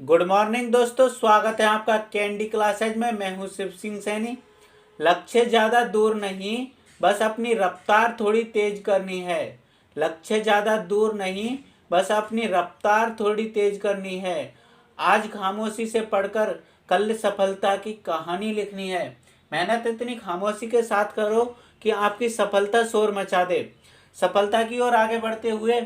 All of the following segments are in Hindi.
गुड मॉर्निंग दोस्तों, स्वागत है आपका कैंडी क्लासेज में। मैं हूं शिव सिंह सैनी। लक्ष्य ज़्यादा दूर नहीं, बस अपनी रफ्तार थोड़ी तेज करनी है। लक्ष्य ज़्यादा दूर नहीं, बस अपनी रफ्तार थोड़ी तेज करनी है। आज खामोशी से पढ़कर कल सफलता की कहानी लिखनी है। मेहनत इतनी खामोशी के साथ करो कि आपकी सफलता शोर मचा दे। सफलता की ओर आगे बढ़ते हुए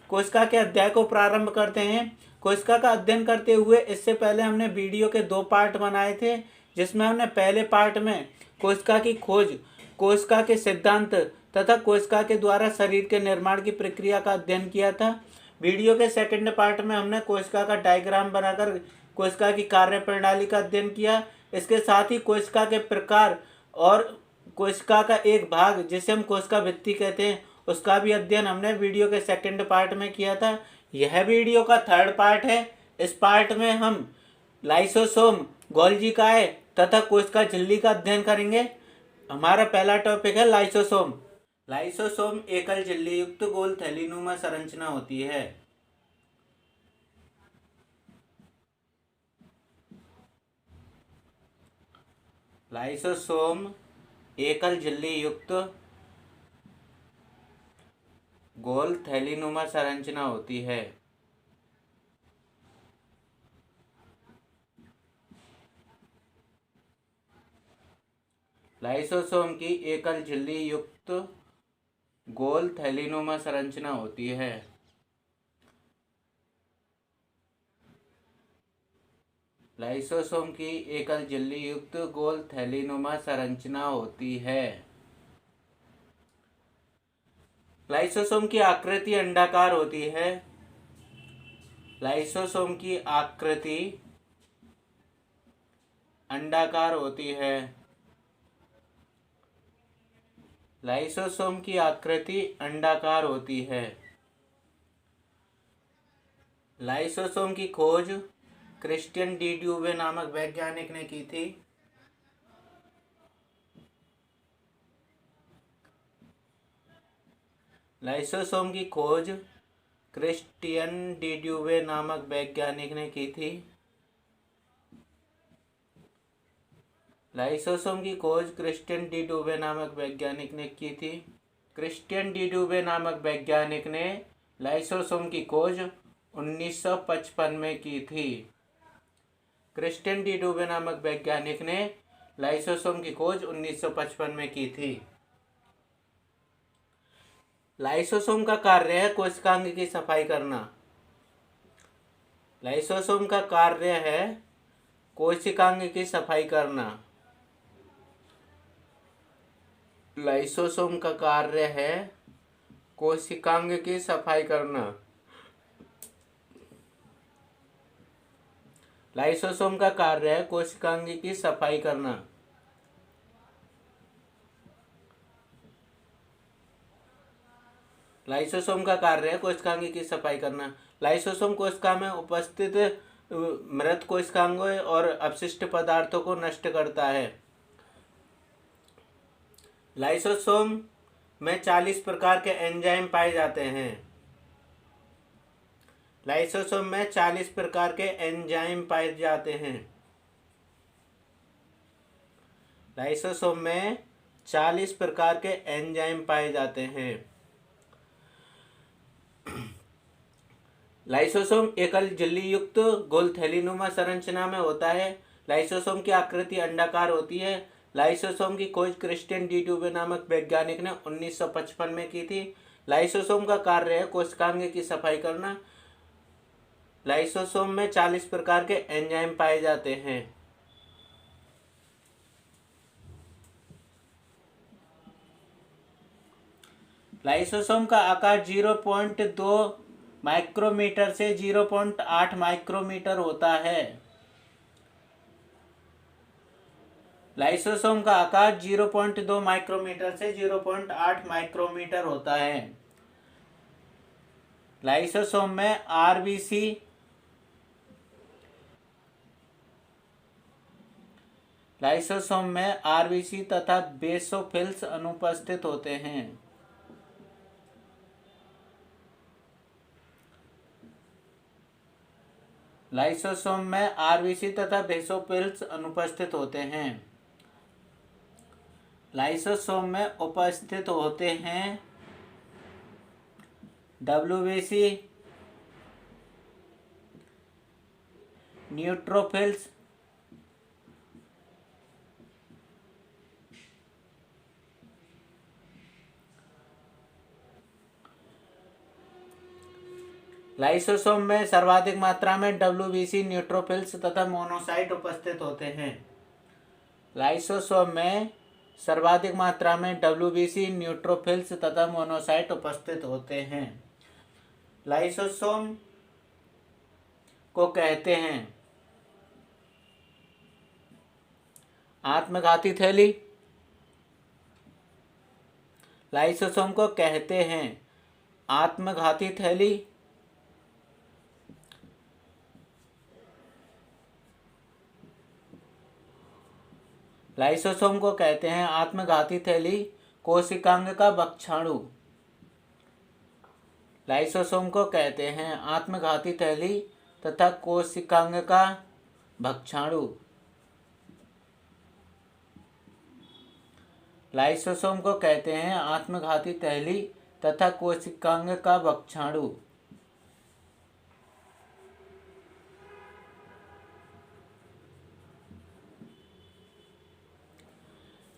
कोशिका के अध्याय को प्रारंभ करते हैं। कोशिका का अध्ययन करते हुए इससे पहले हमने वीडियो के 2 पार्ट बनाए थे, जिसमें हमने पहले पार्ट में कोशिका की खोज, कोशिका के सिद्धांत तथा कोशिका के द्वारा शरीर के निर्माण की प्रक्रिया का अध्ययन किया था। वीडियो के सेकंड पार्ट में हमने कोशिका का डायग्राम बनाकर कोशिका की कार्य प्रणाली का अध्ययन किया। इसके साथ ही कोशिका के प्रकार और कोशिका का एक भाग जिसे हम कोशिका भित्ति कहते हैं, उसका भी अध्ययन हमने वीडियो के सेकंड पार्ट में किया था। यह वीडियो का थर्ड पार्ट है। इस पार्ट में हम लाइसोसोम, गोल्जी काय तथा कोशिका झिल्ली का अध्ययन करेंगे। हमारा पहला टॉपिक है लाइसोसोम। लाइसोसोम एकल झिल्ली युक्त गोल थैलीनुमा संरचना होती है। लाइसोसोम एकल झिल्ली युक्त गोल थैलीनुमा संरचना होती है। लाइसोसोम की एकल झिल्ली युक्त गोल थैलीनुमा संरचना होती है। लाइसोसोम की एकल झिल्ली युक्त गोल थैलीनुमा संरचना होती है। लाइसोसोम की आकृति अंडाकार होती है। लाइसोसोम की आकृति अंडाकार होती है। लाइसोसोम की आकृति अंडाकार होती है। लाइसोसोम की खोज क्रिस्टियन डी ड्यूवे नामक वैज्ञानिक ने की थी। लाइसोसोम की खोज क्रिस्टियन डी ड्यूवे नामक वैज्ञानिक ने की थी। लाइसोसोम की खोज क्रिस्टियन डी ड्यूवे नामक वैज्ञानिक ने की थी। क्रिस्टियन डी ड्यूवे नामक वैज्ञानिक ने लाइसोसोम की खोज 1955 में की थी। क्रिस्टियन डी ड्यूवे नामक वैज्ञानिक ने लाइसोसोम की खोज 1955 में की थी। लाइसोसोम का कार्य है कोशिकांग की सफाई करना। लाइसोसोम का कार्य है कोशिकांग की सफाई करना। लाइसोसोम का कार्य है कोशिकांग की सफाई करना। लाइसोसोम का कार्य है कोशिकांग की सफाई करना। लाइसोसोम का कार्य है कोशिकांग की सफाई करना। लाइसोसोम कोशिका में उपस्थित मृत कोशिकांगों और अपशिष्ट पदार्थों को नष्ट करता है। लाइसोसोम में 40 प्रकार के एंजाइम पाए जाते हैं। लाइसोसोम में 40 प्रकार के एंजाइम पाए जाते हैं। लाइसोसोम में 40 प्रकार के एंजाइम पाए जाते हैं। लाइसोसोम एकल झिल्ली युक्त गोल थैलीनुमा संरचना में होता है। लाइसोसोम की आकृति अंडाकार होती है। लाइसोसोम की खोज क्रिस्टियन डी ड्यूवे नामक वैज्ञानिक ने 1955 में की थी। लाइसोसोम का कार्य है कोशिकांग की सफाई करना। लाइसोसोम में 40 प्रकार के एंजाइम पाए जाते हैं। लाइसोसोम का आकार 0.2 माइक्रोमीटर से 0.8 माइक्रोमीटर होता है। लाइसोसोम का आकार 0.2 माइक्रोमीटर से 0.8 माइक्रोमीटर होता है। लाइसोसोम में आरबीसी तथा बेसोफिल्स अनुपस्थित होते हैं। लाइसोसोम में आरबीसी तथा बेसोफिल्स अनुपस्थित होते हैं। लाइसोसोम में उपस्थित होते हैं डब्ल्यूबीसी, न्यूट्रोफिल्स, लाइसोसोम में सर्वाधिक मात्रा में डब्ल्यूबीसी, न्यूट्रोफिल्स तथा मोनोसाइट उपस्थित होते हैं। लाइसोसोम में सर्वाधिक मात्रा में डब्ल्यूबीसी, न्यूट्रोफिल्स तथा मोनोसाइट उपस्थित होते हैं। लाइसोसोम को कहते हैं आत्मघाती थैली। लाइसोसोम को कहते हैं आत्मघाती थैली। लाइसोसोम को कहते हैं आत्मघाती थैली, कोशिकांग का भक्षाणु। लाइसोसोम को कहते हैं आत्मघाती थैली तथा कोशिकांग का भक्षाणु। लाइसोसोम को कहते हैं आत्मघाती थैली तथा कोशिकांग का भक्षाणु।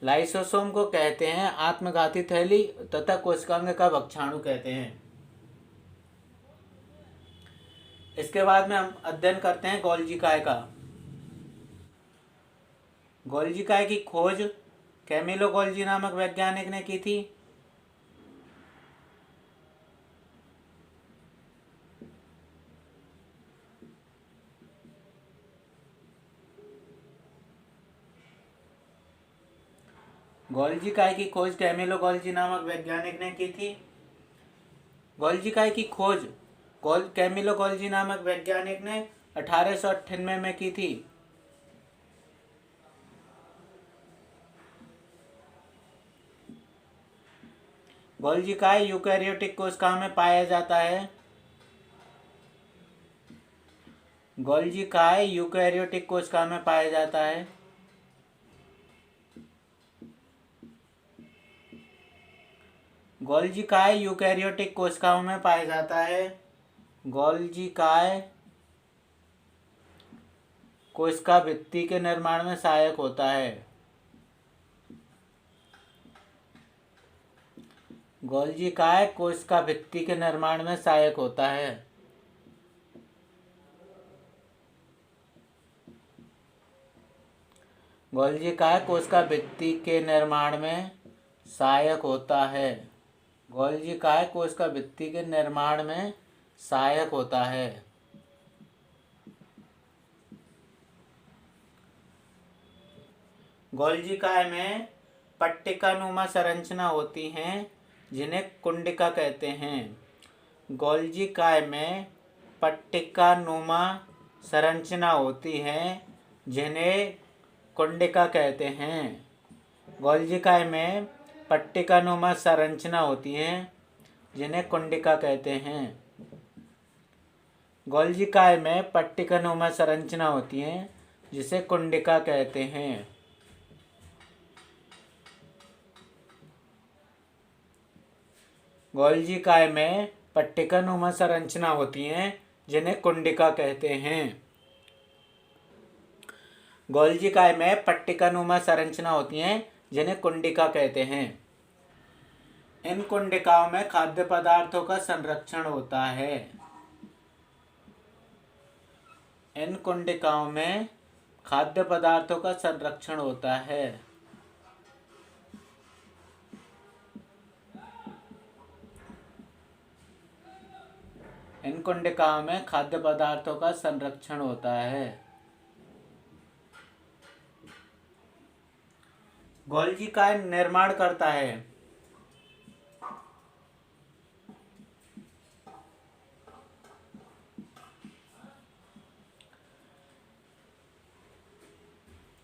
लाइसोसोम को कहते हैं आत्मघाती थैली तथा कोशिकांग का भक्षाणु कहते हैं। इसके बाद में हम अध्ययन करते हैं गोल्जी काय का। गोल्जी काय की खोज कैमिलो गोल्जी नामक वैज्ञानिक ने की थी। गोल्जी काय की खोज कैमिलो गोल्जी नामक वैज्ञानिक ने की थी। गोल्जी काय की खोज कैमिलो गोल्जी नामक वैज्ञानिक ने 1898 में की थी। गोल्जी काय यूकैरियोटिक कोशिकाओं में पाया जाता है। गोल्जी काय यूकैरियोटिक कोशिकाओं में पाया जाता है। गोल्जी काय यूकैरियोटिक कोशिकाओं में पाया जाता है। गोल्जी काय कोशिका भित्ति के निर्माण में सहायक होता है। गोल्जी काय कोशिका भित्ति के निर्माण में सहायक होता है। गोल्जी काय कोशिका भित्ति के निर्माण में सहायक होता है। गोल्जी काय कोशिका भित्ति के निर्माण में सहायक होता है। गोल्जी काय में पट्टिकानुमा संरचना होती हैं, जिन्हें कुंडिका कहते हैं। गोल्जी काय में पट्टिकानुमा संरचना होती हैं, जिन्हें कुंडिका कहते हैं। गोल्जी काय में पट्टिकानुमा संरचना होती हैं, जिन्हें कुंडिका कहते हैं। गोल्जी काय में पट्टिकानुमा संरचना होती हैं, जिसे कुंडिका कहते हैं। गोल्जी काय में पट्टिकानुमा संरचना होती हैं, जिन्हें कुंडिका कहते हैं। गोल्जी काय में पट्टिकानुमा संरचना होती हैं, जिन्हें कुंडिका कहते हैं। इन कुंडिकाओं में खाद्य पदार्थों का संरक्षण होता है। इन कुंडिकाओं में खाद्य पदार्थों का संरक्षण होता है। इन कुंडिकाओं में खाद्य पदार्थों का संरक्षण होता है। गोल्जी काय निर्माण करता है।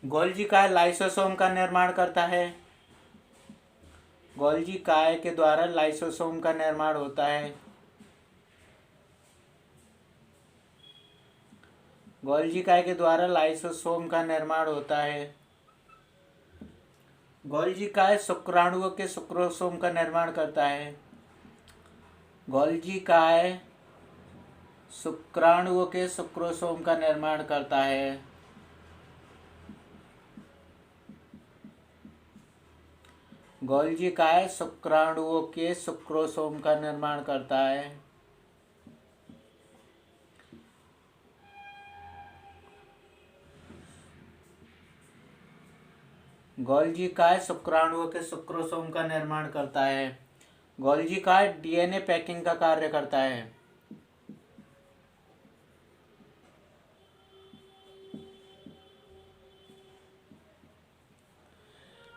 गोल्जी काय लाइसोसोम का निर्माण करता है। गोल्जी काय के द्वारा लाइसोसोम का निर्माण होता है। गोल्जी काय के द्वारा लाइसोसोम का निर्माण होता है। गोल्जी काय शुक्राणुओं के शुक्रोसोम का निर्माण करता है। गोल्जी काय शुक्राणुओं के शुक्रोसोम का निर्माण करता है। गोल्जी काय शुक्राणुओं के शुक्रोसोम का निर्माण करता है। गोल्जी काय शुक्राणुओं के शुक्रोसोम का निर्माण करता है। गोल्जी काय डीएनए पैकिंग का कार्य करता है।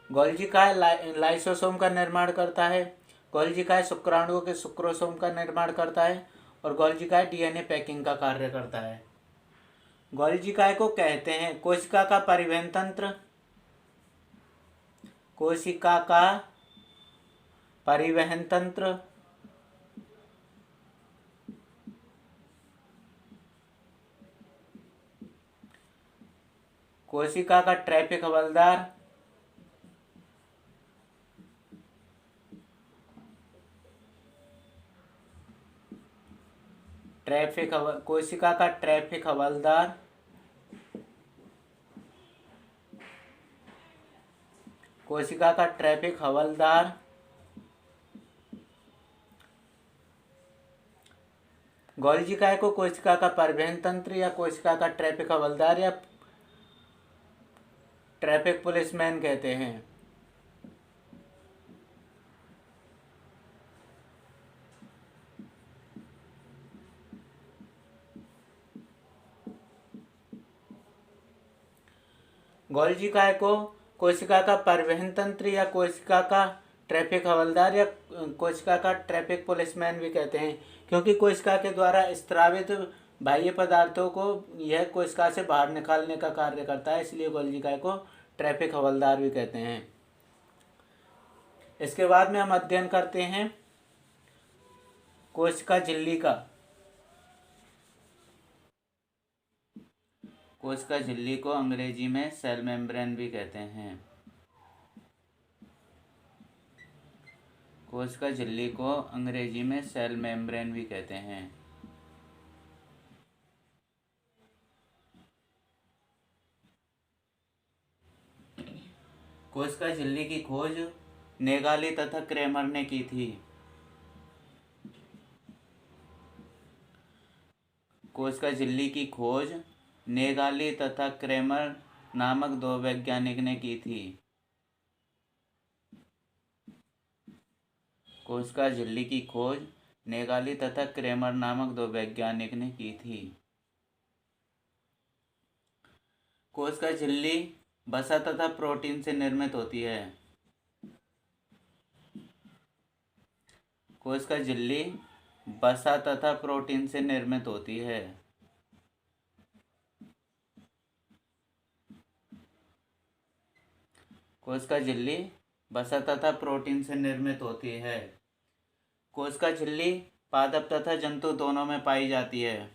गोल्जी काय लाइसोसोम का निर्माण करता है। गोल्जी काय शुक्राणुओं के शुक्रोसोम का निर्माण करता है और गोल्जी काय डीएनए पैकिंग का कार्य करता है। गोल्जी काय को कहते हैं कोशिका का परिवहन तंत्र। कोशिका का परिवहन तंत्र। कोशिका का ट्रैफिक हवलदार। कोशिका का ट्रैफिक हवलदार। कोशिका का ट्रैफिक हवलदार। गोल्जी काय को कोशिका का परिवहन तंत्र या कोशिका का ट्रैफिक हवलदार या ट्रैफिक पुलिसमैन कहते हैं। गोल्जी काय को कोशिका का परिवहन तंत्र या कोशिका का ट्रैफिक हवलदार या कोशिका का ट्रैफिक पुलिसमैन भी कहते हैं, क्योंकि कोशिका के द्वारा स्रावित बाह्य पदार्थों को यह कोशिका से बाहर निकालने का कार्य करता है, इसलिए गोल्जी काय को ट्रैफिक हवलदार भी कहते हैं। इसके बाद में हम अध्ययन करते हैं कोशिका झिल्ली का। कोशिका झिल्ली को अंग्रेजी में सेल मेम्ब्रेन भी कहते हैं। कोशिका झिल्ली को अंग्रेजी में सेल मेम्ब्रेन भी कहते हैं। कोशिका झिल्ली की खोज नेगाली तथा क्रेमर ने की थी। कोशिका झिल्ली की खोज नेगाली तथा क्रेमर नामक दो वैज्ञानिक ने की थी। कोशिका झिल्ली की खोज नेगाली तथा क्रेमर नामक दो वैज्ञानिक ने की थी। कोशिका झिल्ली वसा तथा प्रोटीन से निर्मित होती है। कोशिका झिल्ली वसा तथा प्रोटीन से निर्मित होती है। कोशिका झिल्ली वसा तथा प्रोटीन से निर्मित होती है। कोशिका झिल्ली पादप तथा जंतु दोनों में पाई जाती है।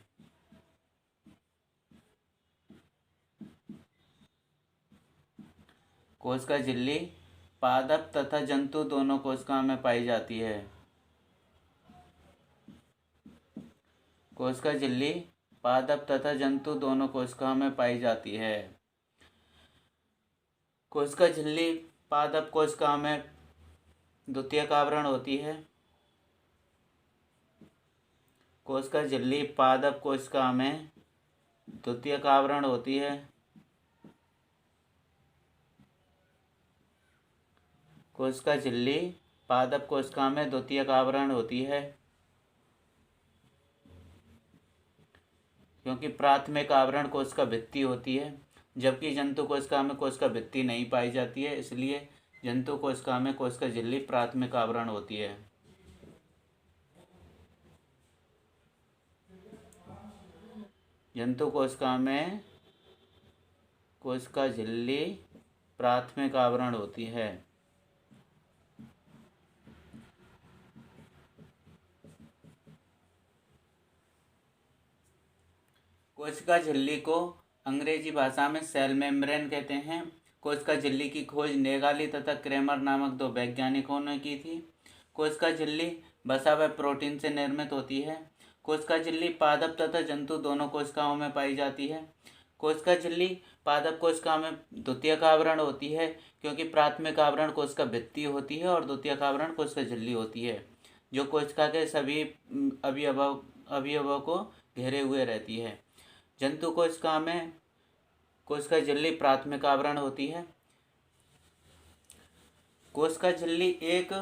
कोशिका झिल्ली पादप तथा जंतु दोनों कोशिकाओं में पाई जाती है। कोशिका झिल्ली पादप तथा जंतु दोनों कोशिकाओं में पाई जाती है। कोशिका झिल्ली पादप कोशिकाओं में द्वितीयक आवरण होती है। कोशिका झिल्ली पादप कोशिका में द्वितीयक आवरण होती है। कोशिका झिल्ली पादप कोशिका में द्वितीयक आवरण होती है, क्योंकि प्राथमिक आवरण कोशिका भित्ति होती है, जबकि जंतु कोशिका में कोशिका भित्ति नहीं पाई जाती है, इसलिए जंतु कोशिका में कोशिका झिल्ली प्राथमिक आवरण होती है। जंतु कोशिका में कोशिका झिल्ली प्राथमिक आवरण होती है। कोशिका झिल्ली को अंग्रेजी भाषा में सेल मेम्ब्रेन कहते हैं। कोशिका झिल्ली की खोज नेगाली तथा क्रेमर नामक 2 वैज्ञानिकों ने की थी। कोशिका झिल्ली वसा व प्रोटीन से निर्मित होती है। कोशिका झिल्ली पादप तथा जंतु दोनों कोशिकाओं में पाई जाती है। कोशिका झिल्ली पादप कोशिका में द्वितीयक आवरण होती है, क्योंकि प्राथमिक आवरण कोशिका भित्ति होती है और द्वितीयक आवरण कोशिका झिल्ली होती है, जो कोशिका के सभी अवयवों को घेरे हुए रहती है। जंतु कोशिका में कोशिका झिल्ली प्राथमिक आवरण होती है। कोशिका झिल्ली एक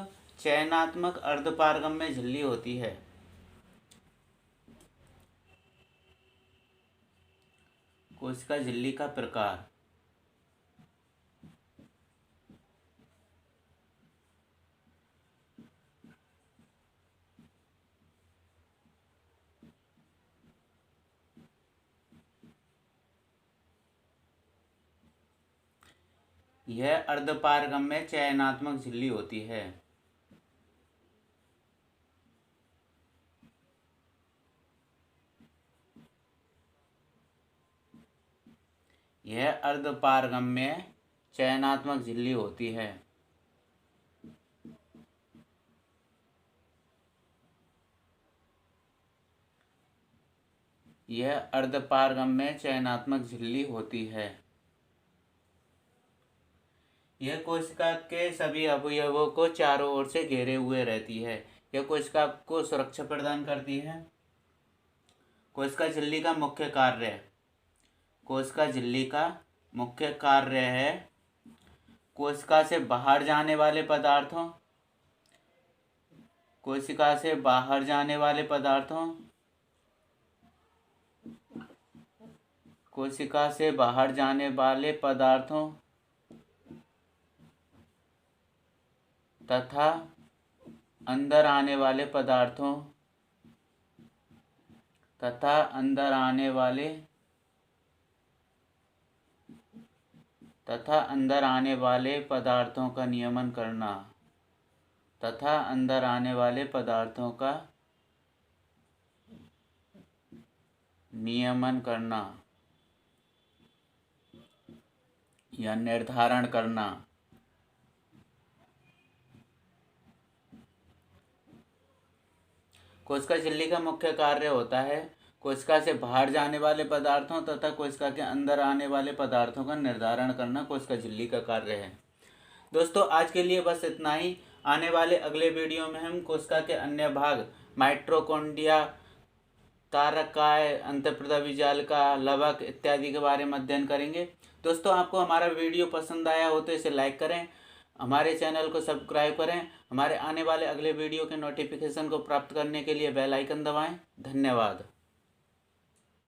चयनात्मक अर्धपारगम्य झिल्ली होती है। कोशिका झिल्ली का प्रकार। यह अर्धपारगम्य चयनात्मक झिल्ली होती है। यह अर्धपारगम्य चयनात्मक झिल्ली होती है। यह अर्धपारगम्य चयनात्मक झिल्ली होती है। यह कोशिका के सभी अवयवों को चारों ओर से घेरे हुए रहती है। यह कोशिका को सुरक्षा प्रदान करती है। कोशिका झिल्ली का मुख्य कार्य। कोशिका झिल्ली का मुख्य कार्य है कोशिका से बाहर जाने वाले पदार्थों कोशिका से बाहर जाने वाले पदार्थों कोशिका से बाहर जाने वाले पदार्थों तथा अंदर आने वाले पदार्थों का नियमन करना या निर्धारण करना। कोशिका झिल्ली का मुख्य कार्य होता है कोशिका से बाहर जाने वाले पदार्थों तथा कोशिका के अंदर आने वाले पदार्थों का निर्धारण करना कोशिका झिल्ली का कार्य है। दोस्तों, आज के लिए बस इतना ही। आने वाले अगले वीडियो में हम कोशिका के अन्य भाग माइटोकॉन्ड्रिया, तारकाय, अंतःप्रदावी जालिका, लवक इत्यादि के बारे में अध्ययन करेंगे। दोस्तों, आपको हमारा वीडियो पसंद आया हो तो इसे लाइक करें, हमारे चैनल को सब्सक्राइब करें। हमारे आने वाले अगले वीडियो के नोटिफिकेशन को प्राप्त करने के लिए बेल आइकन दबाएं। धन्यवाद।